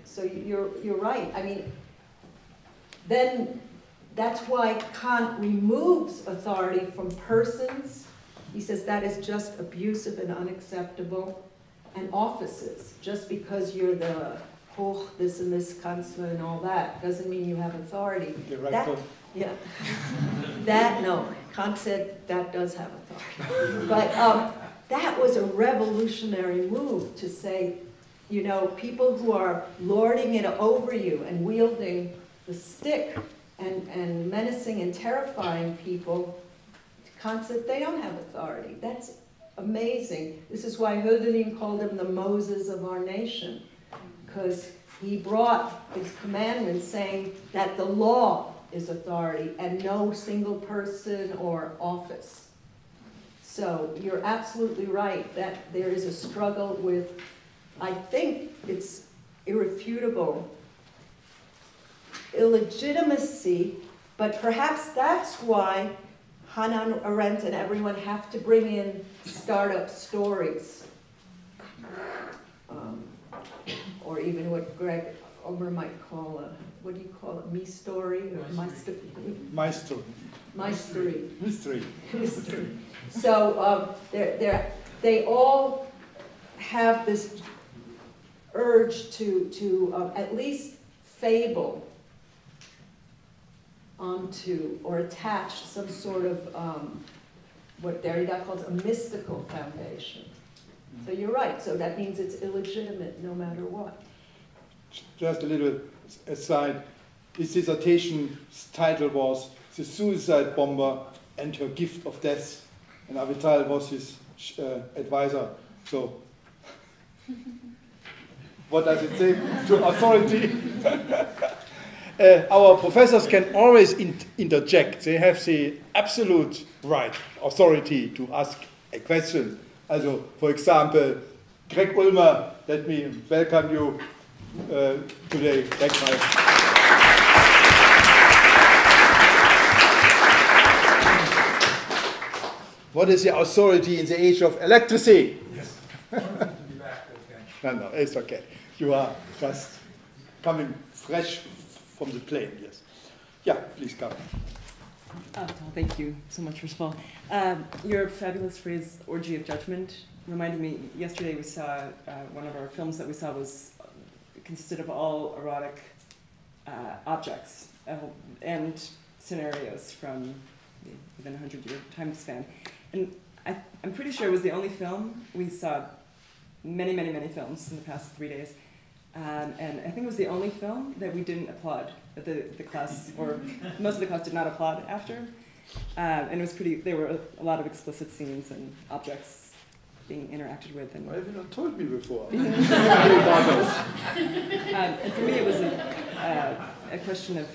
So you're right. I mean, then that's why Kant removes authority from persons. He says that is just abusive and unacceptable. And offices, just because you're the Hoch, this and this Kanzler and all that, doesn't mean you have authority. Director. Yeah. No. Kant said that does have authority. But that was a revolutionary move to say, you know, people who are lording it over you and wielding the stick and menacing and terrifying people, Kant said they don't have authority. That's amazing. This is why Hölderlin called him the Moses of our nation, because he brought his commandments saying that the law is authority and no single person or office. So you're absolutely right that there is a struggle with, I think it's irrefutable, illegitimacy, but perhaps that's why Hannah Arendt and everyone have to bring in startup stories. Or even what Greg Ober might call a, what do you call it, me-story? Or Mystery. So they all have this urge to at least fable onto or attach some sort of what Derrida calls a mystical foundation. So you're right, so that means it's illegitimate no matter what. Just a little aside, his dissertation's title was The Suicide Bomber and Her Gift of Death, and Avital was his advisor. So, what does it say to authority? Our professors can always interject. They have the absolute right, authority to ask a question. Also, for example, Greg Ulmer, let me welcome you today. What is the authority in the age of electricity? Yes. No, it's okay. You are just coming fresh from the plane, yes. Yeah, please come. Oh, thank you so much, first of all. Your fabulous phrase, orgy of judgment, reminded me, yesterday we saw, one of our films that we saw consisted of all erotic objects and scenarios from within a 100-year time span. And I'm pretty sure it was the only film. We saw many, many, many films in the past 3 days. And I think it was the only film that we didn't applaud, that the class, or most of the class did not applaud after. And it was there were a lot of explicit scenes and objects being interacted with. And why have you not told me before? And for me it was a question of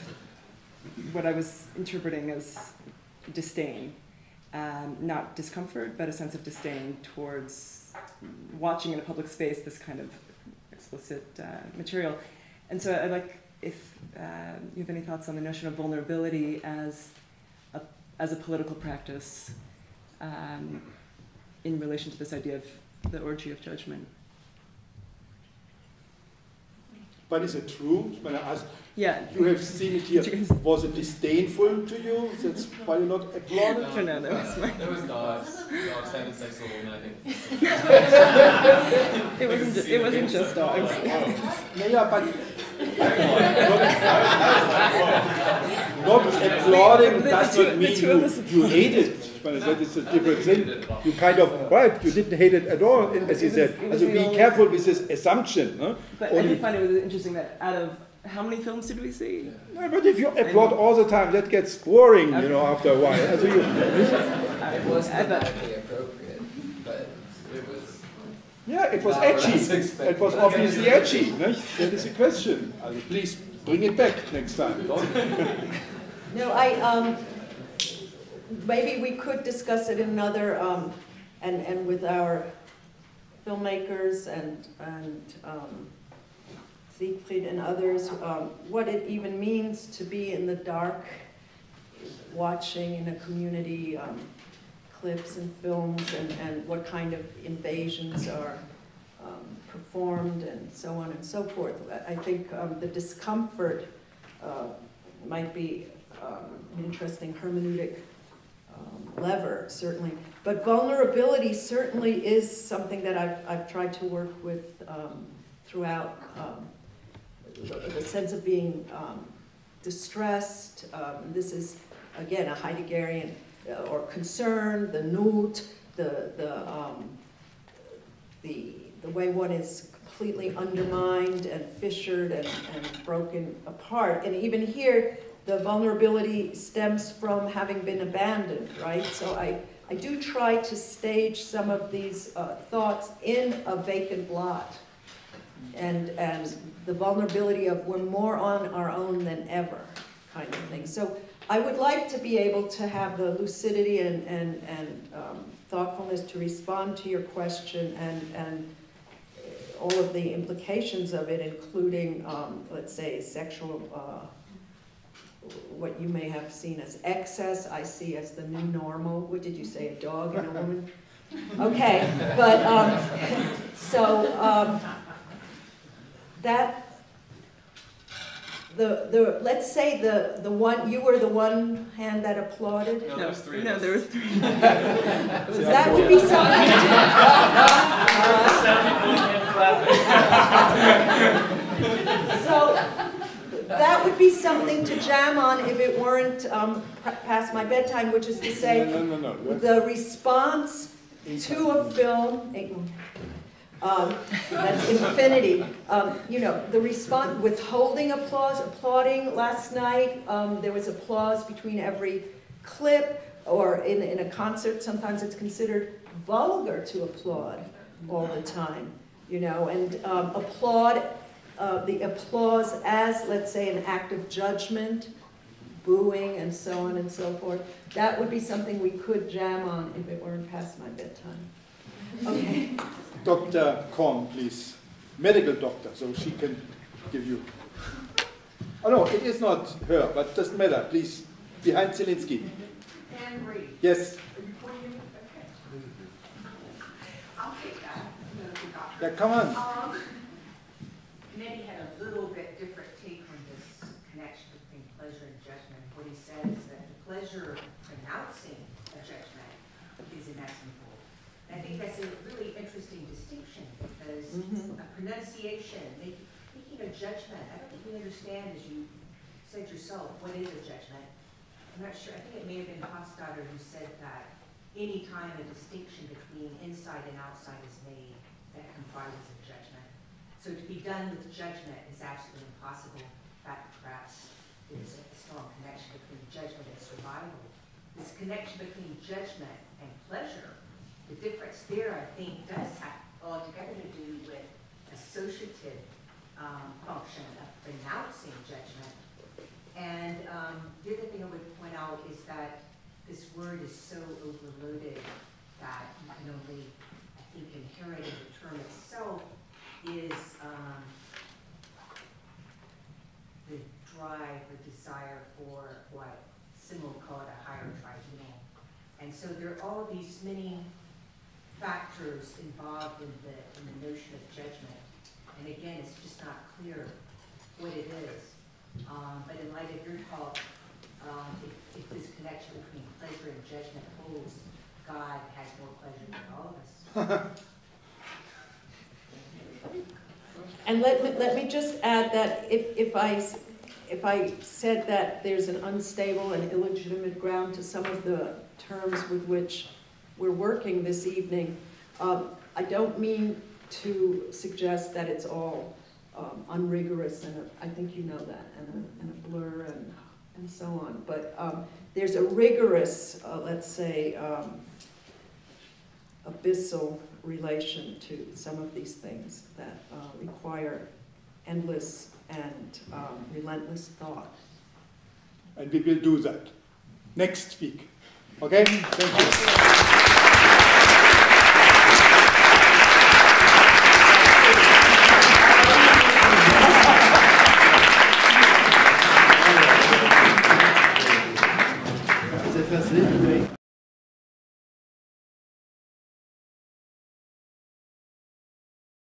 what I was interpreting as disdain. Not discomfort, but a sense of disdain towards watching in a public space this kind of explicit material. And so I'd like if you have any thoughts on the notion of vulnerability as a political practice in relation to this idea of the orgy of judgment. But is it true? When I ask, yeah, you have seen it here. Was it disdainful to you? That's why you not applauded? No, that was my... There was dogs having sex with a woman, I think. It wasn't just dogs. Yeah, but not applauding does not mean you hate it. That is a different thing. You kind of, right, you didn't hate it at all, as you said. So be careful with this assumption. Huh? But I did find it was interesting that out of how many films did we see? No, but if you applaud all the time, that gets boring, you know, after a while. It was thematically appropriate, but it was... Yeah, it was edgy. It was obviously edgy. No? That is the question. Please bring it back next time. No, maybe we could discuss it in another, and with our filmmakers and Siegfried and others, what it even means to be in the dark, watching in a community clips and films, and what kind of invasions are performed and so on and so forth. I think the discomfort might be an interesting hermeneutic lever, certainly. But vulnerability certainly is something that I've tried to work with throughout, the sense of being distressed. This is, again, a Heideggerian, or concern, the Not, the way one is completely undermined and fissured and broken apart. And even here, the vulnerability stems from having been abandoned, right? So I do try to stage some of these thoughts in a vacant lot. And the vulnerability of we're more on our own than ever kind of thing. So I would like to be able to have the lucidity and thoughtfulness to respond to your question and all of the implications of it, including, let's say, sexual, what you may have seen as excess, I see as the new normal. What did you say, a dog and a woman? Okay, but that, let's say the one, you were the one hand that applauded? No, there was three. No, there was three. That would be something So that would be something to jam on if it weren't past my bedtime, which is to say, the response to a film, that's infinity. You know, the response, withholding applause, applauding last night. There was applause between every clip, or in a concert, sometimes it's considered vulgar to applaud all the time, you know, and the applause as, let's say, an act of judgment, booing, and so on and so forth. That would be something we could jam on if it weren't past my bedtime. Okay. Dr. Korn, please. Medical doctor, so she can give you. Oh no, it is not her, but doesn't matter. Please, behind Zielinski. Henry. Yes. I'll take that. Yeah, come on. Nettie had a little bit different take on this connection between pleasure and judgment. What he said is that the pleasure of pronouncing a judgment is inestimable. And I think that's a really interesting distinction, because a pronunciation, making a judgment, I don't think we understand, as you said yourself, what is a judgment. I'm not sure, I think it may have been Hofstadter who said that any time a distinction between inside and outside is made, that comprises a judgment. So to be done with judgment is absolutely impossible. In fact, perhaps there's a strong connection between judgment and survival. This connection between judgment and pleasure, the difference there, I think, does have altogether to do with associative function of pronouncing judgment. And the other thing I would point out is that this word is so overloaded that you can only, I think, inherent in the term itself is the drive or desire for what Simmel called a higher tribunal. And so there are all these many factors involved in the notion of judgment. And again, it's just not clear what it is. But in light of your talk, if this connection between pleasure and judgment holds, God has more pleasure than all of us. And let me just add that if I said that there's an unstable and illegitimate ground to some of the terms with which we're working this evening, I don't mean to suggest that it's all unrigorous, and I think you know that, and a blur and so on. But there's a rigorous, let's say, abyssal relation to some of these things that require endless and relentless thought. And we will do that next week. Okay? Thank you.